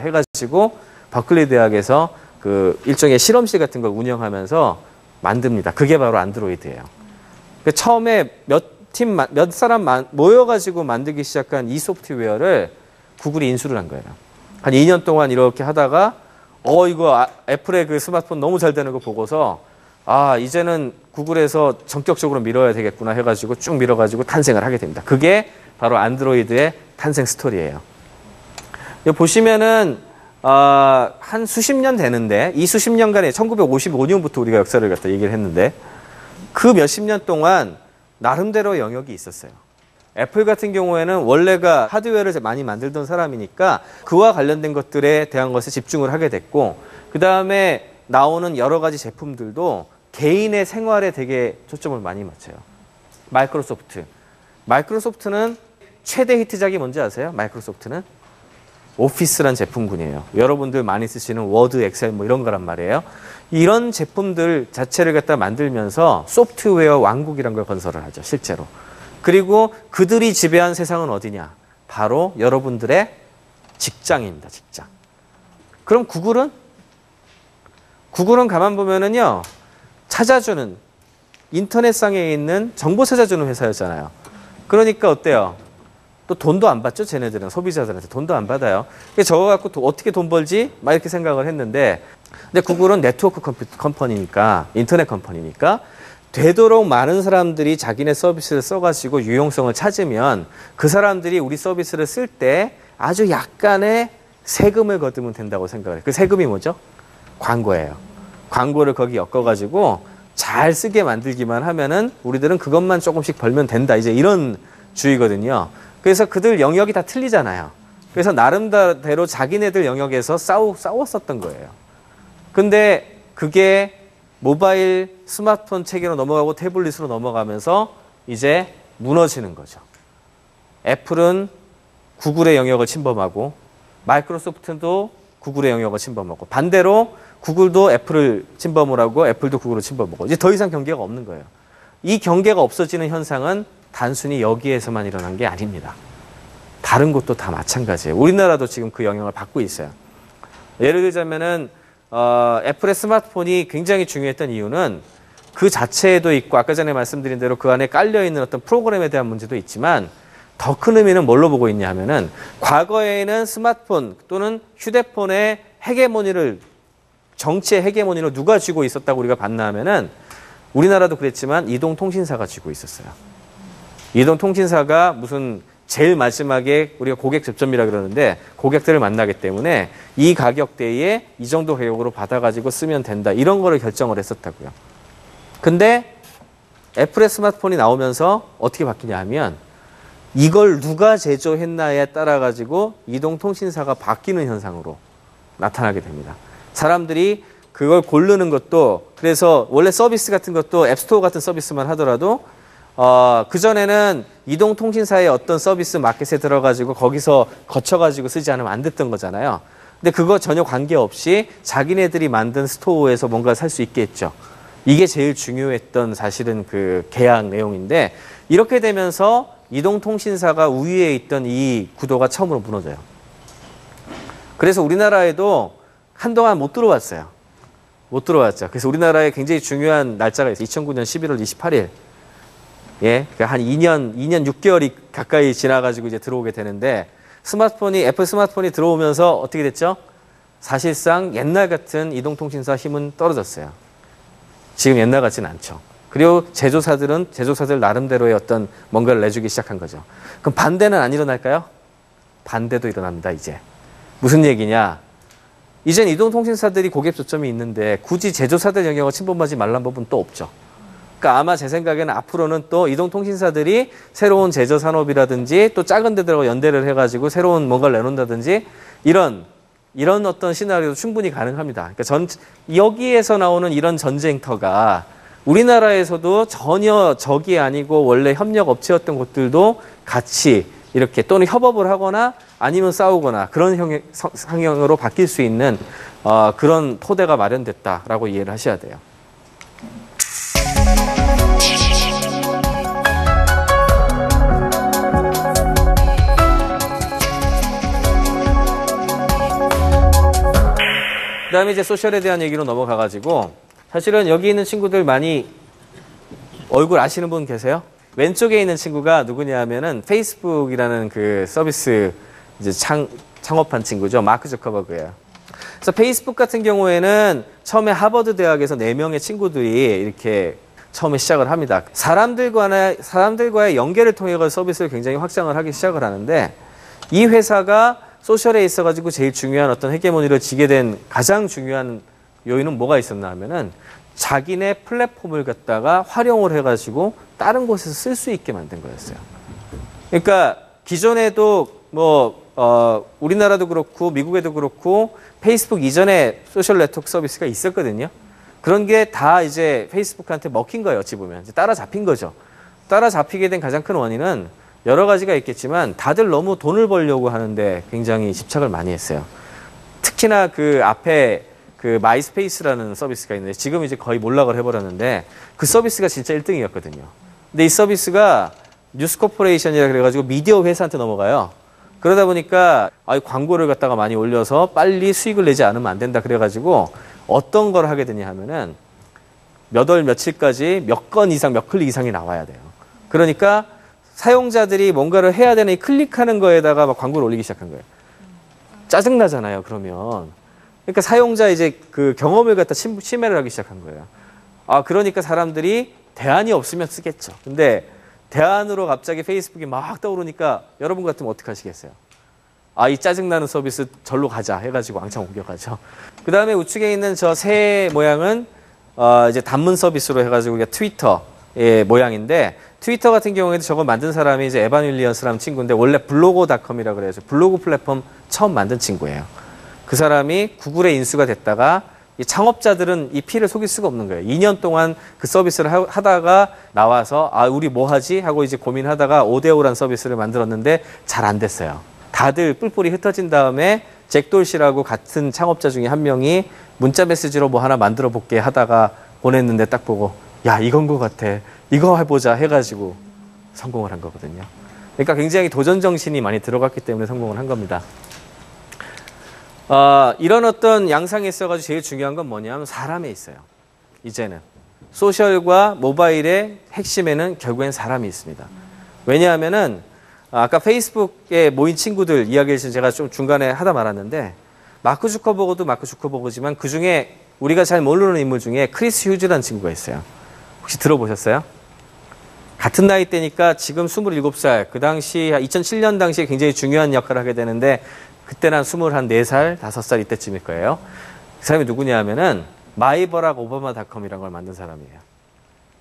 해가지고 버클리 대학에서 그 일종의 실험실 같은 걸 운영하면서 만듭니다. 그게 바로 안드로이드예요. 처음에 몇 사람 모여가지고 만들기 시작한 이 소프트웨어를 구글이 인수를 한 거예요. 한 2년 동안 이렇게 하다가 이거 애플의 그 스마트폰 너무 잘 되는 거 보고서 이제는 구글에서 전격적으로 밀어야 되겠구나 해가지고 쭉 밀어가지고 탄생을 하게 됩니다. 그게 바로 안드로이드의 탄생 스토리예요. 여기 보시면은 한 수십 년 되는데 이 수십 년간에 1955년부터 우리가 역사를 갖다 얘기를 했는데 그 몇십 년 동안 나름대로 영역이 있었어요. 애플 같은 경우에는 원래가 하드웨어를 많이 만들던 사람이니까 그와 관련된 것들에 대한 것에 집중을 하게 됐고 그 다음에 나오는 여러 가지 제품들도 개인의 생활에 되게 초점을 많이 맞춰요. 마이크로소프트는 최대 히트작이 뭔지 아세요? 마이크로소프트는 오피스란 제품군이에요. 여러분들 많이 쓰시는 워드, 엑셀 뭐 이런 거란 말이에요. 이런 제품들 자체를 갖다 만들면서 소프트웨어 왕국이란 걸 건설을 하죠, 실제로. 그리고 그들이 지배한 세상은 어디냐? 바로 여러분들의 직장입니다, 직장. 그럼 구글은 가만 보면은요, 찾아주는, 인터넷상에 있는 정보 찾아주는 회사였잖아요. 그러니까 어때요? 또 돈도 안 받죠, 쟤네들은. 소비자들한테 돈도 안 받아요. 저거 갖고 어떻게 돈 벌지? 막 이렇게 생각을 했는데, 근데 구글은 네트워크 컴퍼니니까, 인터넷 컴퍼니니까, 되도록 많은 사람들이 자기네 서비스를 써가지고 유용성을 찾으면 그 사람들이 우리 서비스를 쓸 때 아주 약간의 세금을 거두면 된다고 생각을 해요. 그 세금이 뭐죠? 광고예요. 광고를 거기 엮어가지고 잘 쓰게 만들기만 하면은 우리들은 그것만 조금씩 벌면 된다. 이제 이런 주의거든요. 그래서 그들 영역이 다 틀리잖아요. 그래서 나름대로 자기네들 영역에서 싸웠었던 거예요. 근데 그게 모바일 스마트폰 체계로 넘어가고 태블릿으로 넘어가면서 이제 무너지는 거죠. 애플은 구글의 영역을 침범하고 마이크로소프트도 구글의 영역을 침범하고 반대로 구글도 애플을 침범을 하고 애플도 구글을 침범하고 이제 더 이상 경계가 없는 거예요. 이 경계가 없어지는 현상은 단순히 여기에서만 일어난 게 아닙니다. 다른 곳도 다 마찬가지예요. 우리나라도 지금 그 영향을 받고 있어요. 예를 들자면은 애플의 스마트폰이 굉장히 중요했던 이유는 그 자체에도 있고 아까 전에 말씀드린 대로 그 안에 깔려있는 어떤 프로그램에 대한 문제도 있지만 더 큰 의미는 뭘로 보고 있냐 하면은 과거에는 스마트폰 또는 휴대폰의 헤게모니를 정치의 헤게모니를 누가 쥐고 있었다고 우리가 봤나 하면은 우리나라도 그랬지만 이동통신사가 쥐고 있었어요. 이동통신사가 무슨 제일 마지막에 우리가 고객 접점이라 그러는데 고객들을 만나기 때문에 이 가격대에 이 정도 가격으로 받아가지고 쓰면 된다. 이런 거를 결정을 했었다고요. 근데 애플의 스마트폰이 나오면서 어떻게 바뀌냐 하면 이걸 누가 제조했나에 따라 가지고 이동통신사가 바뀌는 현상으로 나타나게 됩니다. 사람들이 그걸 고르는 것도 그래서 원래 서비스 같은 것도 앱스토어 같은 서비스만 하더라도 그전에는 이동통신사의 어떤 서비스 마켓에 들어가지고 거기서 거쳐가지고 쓰지 않으면 안 됐던 거잖아요. 근데 그거 전혀 관계없이 자기네들이 만든 스토어에서 뭔가 살 수 있게 했죠. 이게 제일 중요했던 사실은 그 계약 내용인데 이렇게 되면서 이동통신사가 우위에 있던 이 구도가 처음으로 무너져요. 그래서 우리나라에도 한동안 못 들어왔어요. 못 들어왔죠. 그래서 우리나라에 굉장히 중요한 날짜가 있어요. 2009년 11월 28일. 예, 한 2년 6개월이 가까이 지나가지고 이제 들어오게 되는데 애플 스마트폰이 들어오면서 어떻게 됐죠? 사실상 옛날 같은 이동통신사 힘은 떨어졌어요. 지금 옛날 같지는 않죠. 그리고 제조사들 나름대로의 어떤 뭔가를 내주기 시작한 거죠. 그럼 반대는 안 일어날까요? 반대도 일어납니다, 이제. 무슨 얘기냐? 이젠 이동통신사들이 고객 초점이 있는데 굳이 제조사들 영역을 침범하지 말란 법은 또 없죠. 그러니까 아마 제 생각에는 앞으로는 또 이동통신사들이 새로운 제조산업이라든지 또 작은 데들하고 연대를 해가지고 새로운 뭔가를 내놓는다든지 이런 어떤 시나리오도 충분히 가능합니다. 그러니까 여기에서 나오는 이런 전쟁터가 우리나라에서도 전혀 적이 아니고 원래 협력 업체였던 곳들도 같이 이렇게 또는 협업을 하거나 아니면 싸우거나 그런 상황으로 바뀔 수 있는 그런 토대가 마련됐다라고 이해를 하셔야 돼요. 그다음에 이제 소셜에 대한 얘기로 넘어가가지고 사실은 여기 있는 친구들 많이 얼굴 아시는 분 계세요? 왼쪽에 있는 친구가 누구냐 하면은 페이스북이라는 그 서비스 이제 창업한 친구죠. 마크 주커버그예요. 그래서 페이스북 같은 경우에는 처음에 하버드 대학에서 4명의 친구들이 이렇게 처음에 시작을 합니다. 사람들과의 연계를 통해 서비스를 굉장히 확장을 하기 시작을 하는데 이 회사가 소셜에 있어가지고 제일 중요한 어떤 헤게모니를 지게 된 가장 중요한 요인은 뭐가 있었나 하면은 자기네 플랫폼을 갖다가 활용을 해가지고 다른 곳에서 쓸 수 있게 만든 거였어요. 그러니까 기존에도 우리나라도 그렇고 미국에도 그렇고 페이스북 이전에 소셜 네트워크 서비스가 있었거든요. 그런 게 다 이제 페이스북한테 먹힌 거예요. 어찌 보면 이제 따라잡힌 거죠. 따라잡히게 된 가장 큰 원인은 여러 가지가 있겠지만 다들 너무 돈을 벌려고 하는데 굉장히 집착을 많이 했어요. 특히나 그 앞에 그 마이스페이스라는 서비스가 있는데 지금 이제 거의 몰락을 해버렸는데 그 서비스가 진짜 1등이었거든요. 근데 이 서비스가 뉴스코퍼레이션이라 그래가지고 미디어 회사한테 넘어가요. 그러다 보니까 광고를 갖다가 많이 올려서 빨리 수익을 내지 않으면 안 된다 그래가지고 어떤 걸 하게 되냐 하면은 몇 월 며칠까지 몇 건 이상, 몇 클릭 이상이 나와야 돼요. 그러니까 사용자들이 뭔가를 해야 되는 이 클릭하는 거에다가 막 광고를 올리기 시작한 거예요. 짜증나잖아요, 그러면. 그러니까 사용자 이제 그 경험을 갖다 침해를 하기 시작한 거예요. 그러니까 사람들이 대안이 없으면 쓰겠죠. 근데 대안으로 갑자기 페이스북이 막 떠오르니까 여러분 같으면 어떻게 하시겠어요? 이 짜증나는 서비스 절로 가자 해가지고 왕창 옮겨가죠. 그 다음에 우측에 있는 저 새 모양은 이제 단문 서비스로 해가지고 트위터의 모양인데 트위터 같은 경우에도 저거 만든 사람이 이제 에반 윌리엄스라는 친구인데 원래 블로거닷컴이라고 그래서 블로그 플랫폼 처음 만든 친구예요. 그 사람이 구글에 인수가 됐다가 이 창업자들은 이 피를 속일 수가 없는 거예요. 2년 동안 그 서비스를 하다가 나와서 우리 뭐 하지? 하고 이제 고민하다가 오데오란 서비스를 만들었는데 잘 안 됐어요. 다들 뿔뿔이 흩어진 다음에 잭 돌시라고 같은 창업자 중에 한 명이 문자 메시지로 뭐 하나 만들어 볼게 하다가 보냈는데 딱 보고 야 이건 것 같아. 이거 해보자 해가지고 성공을 한 거거든요. 그러니까 굉장히 도전 정신이 많이 들어갔기 때문에 성공을 한 겁니다. 이런 어떤 양상이 있어가지고 제일 중요한 건 뭐냐면 사람에 있어요. 이제는. 소셜과 모바일의 핵심에는 결국엔 사람이 있습니다. 왜냐하면은 아까 페이스북에 모인 친구들 이야기를 제가 좀 중간에 하다 말았는데 마크 주커버그도 마크 주커버그지만 그중에 우리가 잘 모르는 인물 중에 크리스 휴즈라는 친구가 있어요. 혹시 들어보셨어요? 같은 나이 때니까 지금 27살, 그 당시 2007년 당시에 굉장히 중요한 역할을 하게 되는데 그때는 한 24살, 5살 이때쯤일 거예요. 그 사람이 누구냐 하면은 마이버락 오바마닷컴이라는 걸 만든 사람이에요.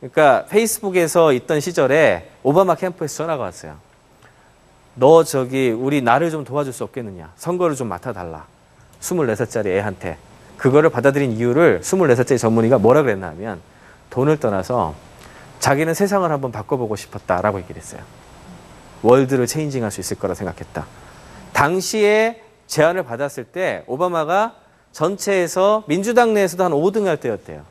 그러니까 페이스북에서 있던 시절에 오바마 캠프에서 전화가 왔어요. 너 우리 나를 좀 도와줄 수 없겠느냐. 선거를 좀 맡아달라. 24살짜리 애한테. 그거를 받아들인 이유를 24살짜리 전문의가 뭐라 그랬나 하면 돈을 떠나서 자기는 세상을 한번 바꿔보고 싶었다라고 얘기를 했어요. 월드를 체인징할 수 있을 거라 생각했다. 당시에 제안을 받았을 때 오바마가 전체에서 민주당 내에서도 한 5등 할 때였대요.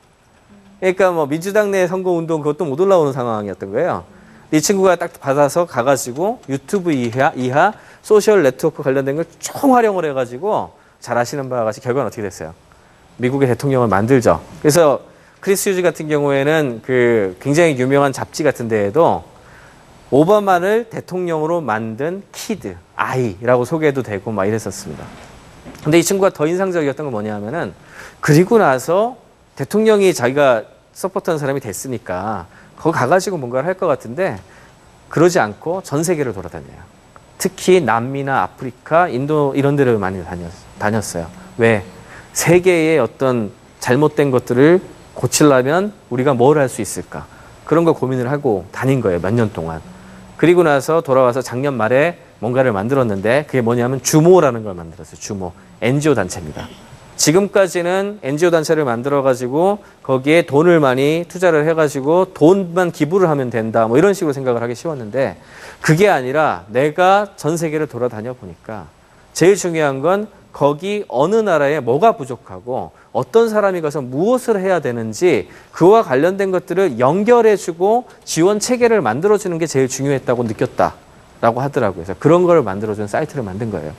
그러니까 뭐 민주당 내 선거운동 그것도 못 올라오는 상황이었던 거예요. 이 친구가 딱 받아서 가가지고 유튜브 이하 소셜 네트워크 관련된 걸 총 활용을 해가지고 잘 아시는 바와 같이 결과는 어떻게 됐어요? 미국의 대통령을 만들죠. 그래서 크리스 휴즈 같은 경우에는 그 굉장히 유명한 잡지 같은 데에도 오바마를 대통령으로 만든 키드, 아이라고 소개해도 되고 막 이랬었습니다. 근데 이 친구가 더 인상적이었던 건 뭐냐 하면은 그리고 나서 대통령이 자기가 서포트하는 사람이 됐으니까 거기 가가지고 뭔가를 할 것 같은데 그러지 않고 전 세계를 돌아다녀요. 특히 남미나 아프리카, 인도 이런 데를 많이 다녔어요. 왜? 세계의 어떤 잘못된 것들을 고치려면 우리가 뭘 할 수 있을까? 그런 걸 고민을 하고 다닌 거예요. 몇 년 동안. 그리고 나서 돌아와서 작년 말에 뭔가를 만들었는데 그게 뭐냐면 주모라는 걸 만들었어요. 주모. NGO 단체입니다. 지금까지는 NGO 단체를 만들어가지고 거기에 돈을 많이 투자를 해가지고 돈만 기부를 하면 된다. 뭐 이런 식으로 생각을 하기 쉬웠는데 그게 아니라 내가 전 세계를 돌아다녀 보니까 제일 중요한 건 거기 어느 나라에 뭐가 부족하고 어떤 사람이 가서 무엇을 해야 되는지 그와 관련된 것들을 연결해주고 지원 체계를 만들어주는 게 제일 중요했다고 느꼈다라고 하더라고요. 그래서 그런 걸 만들어주는 사이트를 만든 거예요.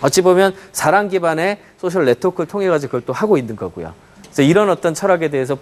어찌 보면 사람 기반의 소셜 네트워크를 통해 가지고 그걸 또 하고 있는 거고요. 그래서 이런 어떤 철학에 대해서